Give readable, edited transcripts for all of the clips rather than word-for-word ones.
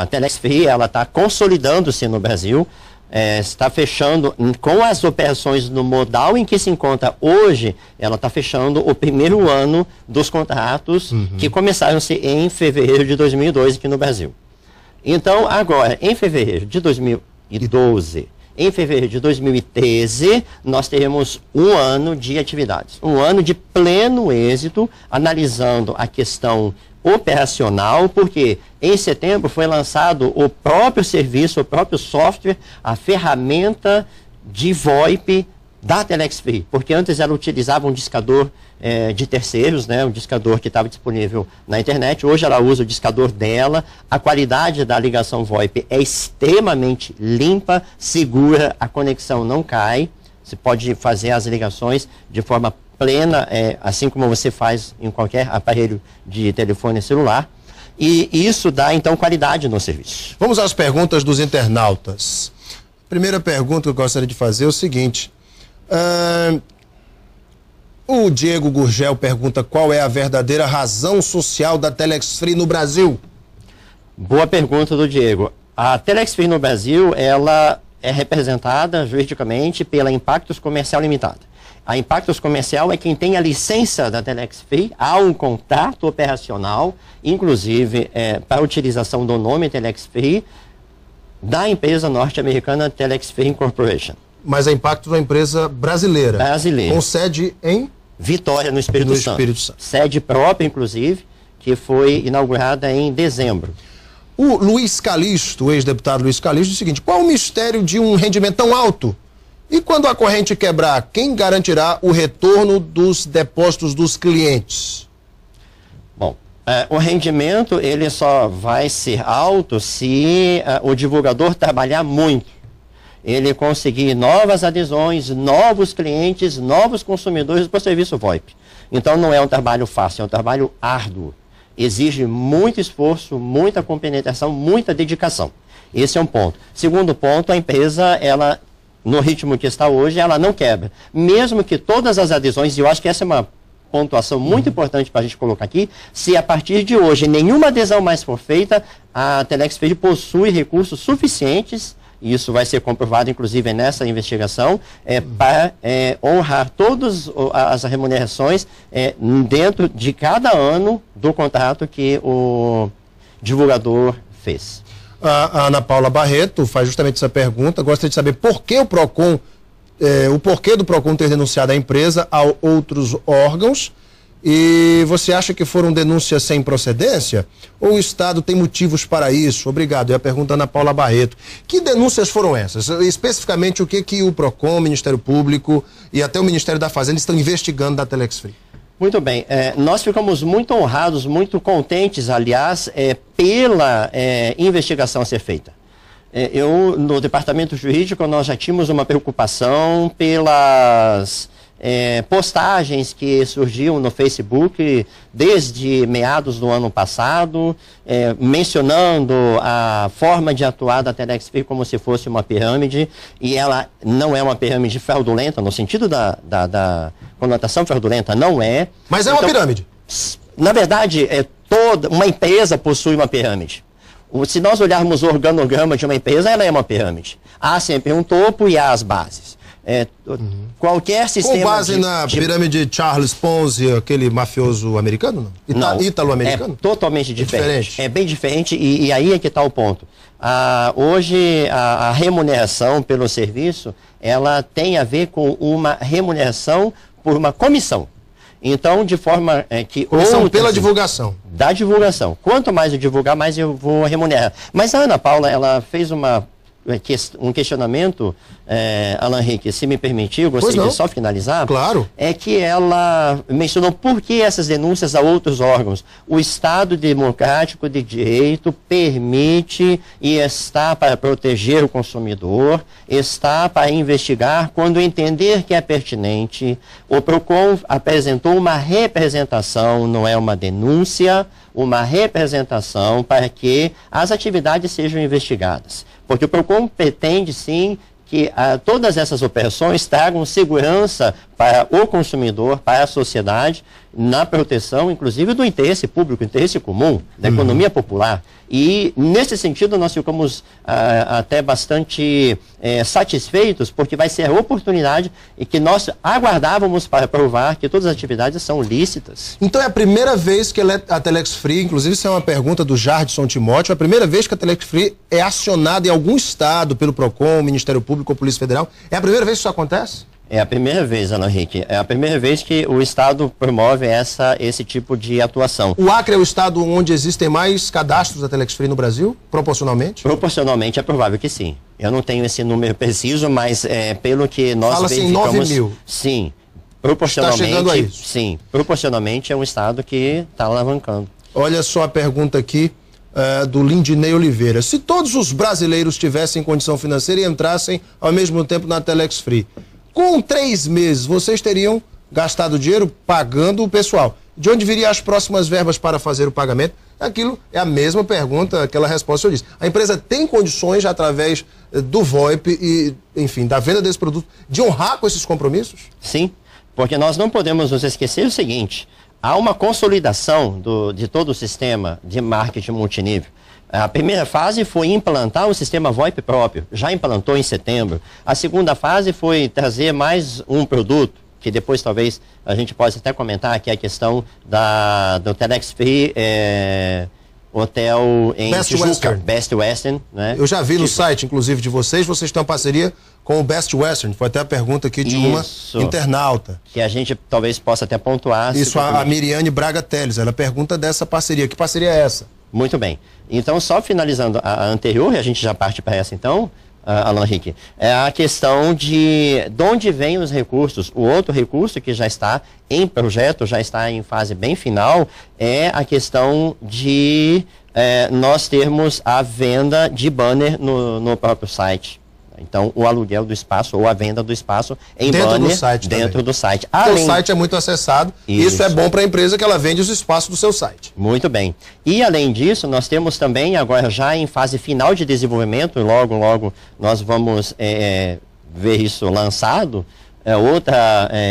A Telex Free, ela está consolidando-se no Brasil, está fechando com as operações no modal em que se encontra hoje, ela está fechando o primeiro ano dos contratos que começaram-se em fevereiro de 2002 aqui no Brasil. Então, agora, em fevereiro de 2012, em fevereiro de 2013, nós teremos um ano de atividades, um ano de pleno êxito, analisando a questão operacional, porque em setembro foi lançado o próprio serviço, o próprio software, a ferramenta de VoIP da Telex Free, porque antes ela utilizava um discador de terceiros, né, um discador que estava disponível na internet. Hoje ela usa o discador dela. A qualidade da ligação VoIP é extremamente limpa, segura, a conexão não cai, você pode fazer as ligações de forma plena, assim como você faz em qualquer aparelho de telefone celular, e isso dá então qualidade no serviço. Vamos às perguntas dos internautas. Primeira pergunta que eu gostaria de fazer é o seguinte: o Diego Gurgel pergunta qual é a verdadeira razão social da Telex Free no Brasil? Boa pergunta do Diego. A Telex Free no Brasil, ela é representada juridicamente pela Impactos Comercial Limitada. A Impactos Comercial é quem tem a licença da Telex Free, há um contrato operacional, inclusive para a utilização do nome Telex Free, da empresa norte-americana Telex Free Incorporation. Mas a Impactos é uma empresa brasileira. Brasileira. Com sede em Vitória, no Espírito Santo. Sede própria, inclusive, que foi inaugurada em dezembro. O Luiz Calixto, o ex-deputado Luiz Calixto, diz o seguinte: qual o mistério de um rendimento tão alto? E quando a corrente quebrar, quem garantirá o retorno dos depósitos dos clientes? Bom, o rendimento ele só vai ser alto se o divulgador trabalhar muito. Ele conseguir novas adesões, novos clientes, novos consumidores para o serviço VoIP. Então não é um trabalho fácil, é um trabalho árduo. Exige muito esforço, muita compenetração, muita dedicação. Esse é um ponto. Segundo ponto, a empresa, ela, no ritmo que está hoje, ela não quebra. Mesmo que todas as adesões, e eu acho que essa é uma pontuação muito importante para a gente colocar aqui, se a partir de hoje nenhuma adesão mais for feita, a Telex Free possui recursos suficientes, e isso vai ser comprovado, inclusive, nessa investigação, para honrar todas as remunerações dentro de cada ano do contrato que o divulgador fez. A Ana Paula Barreto faz justamente essa pergunta. Gostaria de saber por que o PROCON, o porquê do PROCON ter denunciado a empresa a outros órgãos. E você acha que foram denúncias sem procedência? Ou o Estado tem motivos para isso? Obrigado. É a pergunta da Ana Paula Barreto. Que denúncias foram essas? Especificamente, o que o PROCON, o Ministério Público e até o Ministério da Fazenda estão investigando da Telex Free? Muito bem. Nós ficamos muito honrados, muito contentes, aliás, pela investigação a ser feita. No departamento jurídico, nós já tínhamos uma preocupação pelas postagens que surgiam no Facebook desde meados do ano passado, mencionando a forma de atuar da Telex Free como se fosse uma pirâmide, e ela não é uma pirâmide fraudulenta, no sentido da conotação fraudulenta, não é. Mas é uma pirâmide. Na verdade, toda uma empresa possui uma pirâmide. Se nós olharmos o organograma de uma empresa, ela é uma pirâmide. Há sempre um topo e há as bases. Qualquer sistema. Com base na pirâmide de Charles Ponzi, aquele mafioso americano? Não, ítalo-americano? É totalmente diferente. É bem diferente, e aí é que está o ponto. Hoje, a remuneração pelo serviço, ela tem a ver com uma remuneração por uma comissão. Então, de forma que... Comissão pela divulgação. Da divulgação. Quanto mais eu divulgar, mais eu vou remunerar. Mas a Ana Paula, ela fez um questionamento, Alan Henrique, se me permitir, eu gostaria de só finalizar. Claro. É que ela mencionou por que essas denúncias a outros órgãos. O Estado Democrático de Direito permite e está para proteger o consumidor, está para investigar quando entender que é pertinente. O PROCON apresentou uma representação, não é uma denúncia, uma representação para que as atividades sejam investigadas. Porque o PROCON pretende, sim, que todas essas operações tragam segurança para o consumidor, para a sociedade, na proteção, inclusive, do interesse público, interesse comum, da economia popular. E, nesse sentido, nós ficamos até bastante satisfeitos, porque vai ser a oportunidade e que nós aguardávamos para provar que todas as atividades são lícitas. Então é a primeira vez que a Telex Free, inclusive isso é uma pergunta do Jardson Timóteo, é a primeira vez que a Telex Free é acionada em algum estado pelo PROCON, Ministério Público ou Polícia Federal? É a primeira vez que isso acontece? É a primeira vez, Alan Henrique. É a primeira vez que o Estado promove esse tipo de atuação. O Acre é o estado onde existem mais cadastros da Telex Free no Brasil, proporcionalmente? Proporcionalmente é provável que sim. Eu não tenho esse número preciso, mas pelo que nós verificamos... Fala-se em 9 mil. Sim. Proporcionalmente, está chegando a isso. Sim. Proporcionalmente é um estado que está alavancando. Olha só a pergunta aqui do Lindinei Oliveira. Se todos os brasileiros tivessem condição financeira e entrassem ao mesmo tempo na Telex Free, com 3 meses, vocês teriam gastado dinheiro pagando o pessoal. De onde viriam as próximas verbas para fazer o pagamento? Aquilo é a mesma pergunta, aquela resposta que eu disse. A empresa tem condições, através do VoIP e, enfim, da venda desse produto, de honrar com esses compromissos? Sim, porque nós não podemos nos esquecer o seguinte: há uma consolidação de todo o sistema de marketing multinível. A primeira fase foi implantar o sistema VoIP próprio, já implantou em setembro. A segunda fase foi trazer mais um produto, que depois talvez a gente possa até comentar, que é a questão do Telex Free Hotel em Best Tijuca, Western. Best Western, né? Eu já vi no site, inclusive, de vocês têm uma parceria com o Best Western. Foi até a pergunta aqui de uma internauta. Que a gente talvez possa até pontuar. Isso, a Miriane Braga Teles, ela pergunta dessa parceria. Que parceria é essa? Muito bem. Então, só finalizando a anterior, e a gente já parte para essa então, Alan Henrique, é a questão de onde vêm os recursos. O outro recurso que já está em projeto, já está em fase bem final, é a questão de nós termos a venda de banner no próprio site. Então, o aluguel do espaço ou a venda do espaço em dentro banner do site dentro do site. O site é muito acessado e isso é bom para a empresa, que ela vende os espaços do seu site. Muito bem. E além disso, nós temos também, agora já em fase final de desenvolvimento, logo nós vamos ver isso lançado,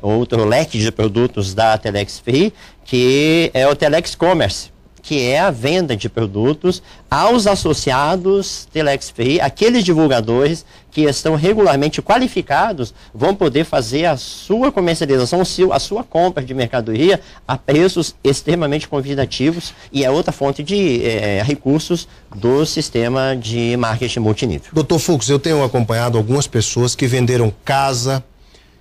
outro leque de produtos da Telex Free, que é o Telex Commerce, que é a venda de produtos aos associados Telex Free. Aqueles divulgadores que estão regularmente qualificados vão poder fazer a sua comercialização, a sua compra de mercadoria a preços extremamente convidativos, e é outra fonte de recursos do sistema de marketing multinível. Dr. Fux, eu tenho acompanhado algumas pessoas que venderam casa,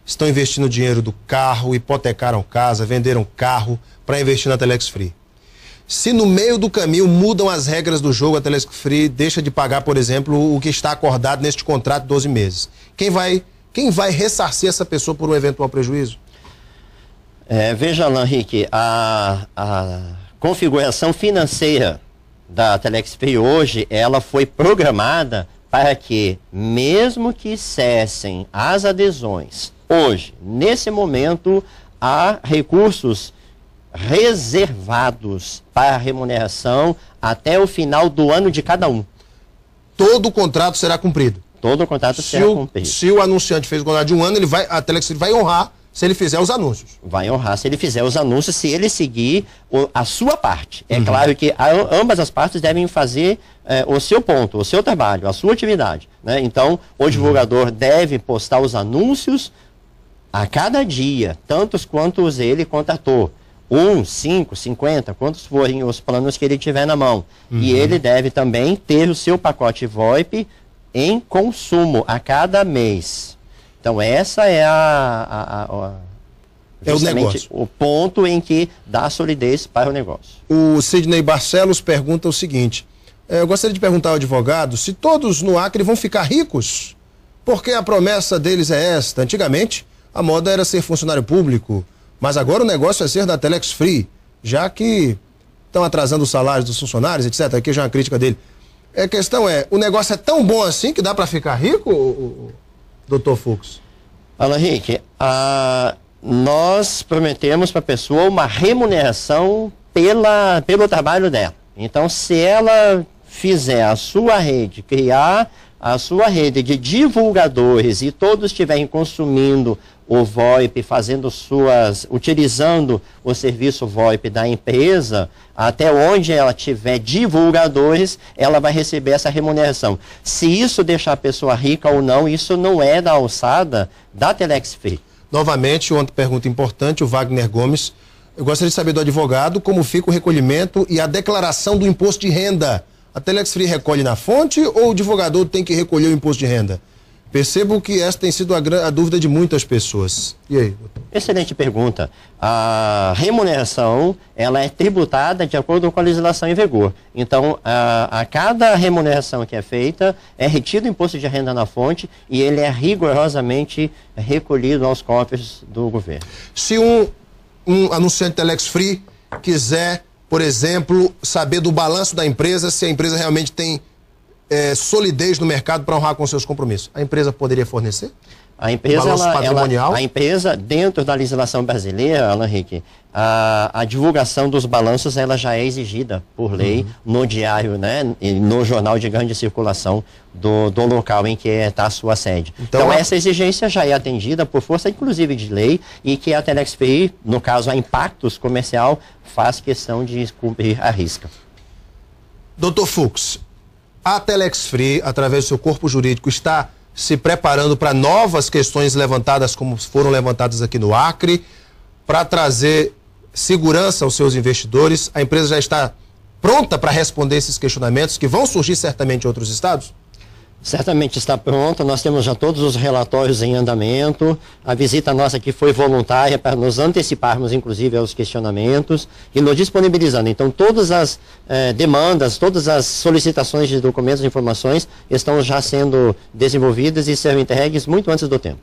estão investindo dinheiro do carro, hipotecaram casa, venderam carro para investir na Telex Free. Se no meio do caminho mudam as regras do jogo, a Telex Free deixa de pagar, por exemplo, o que está acordado neste contrato de 12 meses. Quem vai ressarcir essa pessoa por um eventual prejuízo? Veja, Alan Henrique, a configuração financeira da Telex Free hoje, ela foi programada para que, mesmo que cessem as adesões, hoje, nesse momento, há recursos reservados para remuneração até o final do ano de cada um. Todo o contrato será cumprido? Todo o contrato será cumprido. Se o anunciante fez o contrato de um ano, a Telex vai honrar se ele fizer os anúncios. Vai honrar se ele fizer os anúncios, se ele seguir a sua parte. É claro que ambas as partes devem fazer o seu ponto, o seu trabalho, a sua atividade, né? Então, o divulgador deve postar os anúncios a cada dia, tantos quantos ele contratou. 1, 5, 50, quantos forem os planos que ele tiver na mão. E ele deve também ter o seu pacote VoIP em consumo a cada mês. Então, essa é o negócio. O ponto em que dá solidez para o negócio. O Sidney Barcelos pergunta o seguinte: eu gostaria de perguntar ao advogado se todos no Acre vão ficar ricos, porque a promessa deles é esta. Antigamente, a moda era ser funcionário público, mas agora o negócio é ser da Telex Free, já que estão atrasando os salários dos funcionários, etc. Aqui já é uma crítica dele. A questão é, o negócio é tão bom assim que dá para ficar rico, Dr. Fux? Alan Henrique, nós prometemos para a pessoa uma remuneração pelo trabalho dela. Então, se ela fizer a sua rede, criar a sua rede de divulgadores e todos estiverem consumindo o VoIP, utilizando o serviço VoIP da empresa, até onde ela tiver divulgadores, ela vai receber essa remuneração. Se isso deixar a pessoa rica ou não, isso não é da alçada da Telex Free. Novamente, outra pergunta importante, o Wagner Gomes. Eu gostaria de saber do advogado como fica o recolhimento e a declaração do imposto de renda. A Telex Free recolhe na fonte ou o advogador tem que recolher o imposto de renda? Percebo que essa tem sido a dúvida de muitas pessoas. E aí, doutor? Excelente pergunta. A remuneração, ela é tributada de acordo com a legislação em vigor. Então, a cada remuneração que é feita, é retido o imposto de renda na fonte e ele é rigorosamente recolhido aos cofres do governo. Se um anunciante Telex Free quiser, por exemplo, saber do balanço da empresa, se a empresa realmente tem solidez no mercado para honrar com seus compromissos, a empresa poderia fornecer? A empresa, dentro da legislação brasileira, Alan Henrique, a divulgação dos balanços ela já é exigida por lei no diário, né, e no jornal de grande circulação do local em que está a sua sede. Então essa exigência já é atendida por força, inclusive, de lei, e que a Telex Free, no caso a Impactos Comercial, faz questão de cumprir a risca. Doutor Fux, a Telex Free, através do seu corpo jurídico, está se preparando para novas questões levantadas, como foram levantadas aqui no Acre, para trazer segurança aos seus investidores. A empresa já está pronta para responder esses questionamentos que vão surgir certamente em outros estados? Certamente está pronta, nós temos já todos os relatórios em andamento, a visita nossa aqui foi voluntária para nos anteciparmos, inclusive, aos questionamentos e nos disponibilizando. Então, todas as demandas, todas as solicitações de documentos e informações estão já sendo desenvolvidas e serão entregues muito antes do tempo.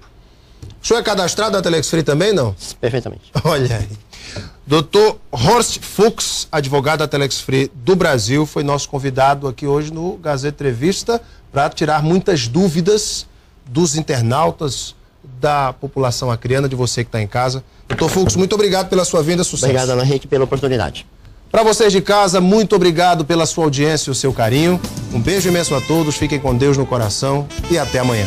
O senhor é cadastrado na Telex Free também, não? Perfeitamente. Olha aí. Doutor Horst Fux, advogado da Telex Free do Brasil, foi nosso convidado aqui hoje no Gazeta Entrevista para tirar muitas dúvidas dos internautas, da população acreana, de você que está em casa. Doutor Fux, muito obrigado pela sua vinda, sucesso. Obrigado, Alan Henrique, pela oportunidade. Para vocês de casa, muito obrigado pela sua audiência e o seu carinho. Um beijo imenso a todos, fiquem com Deus no coração e até amanhã.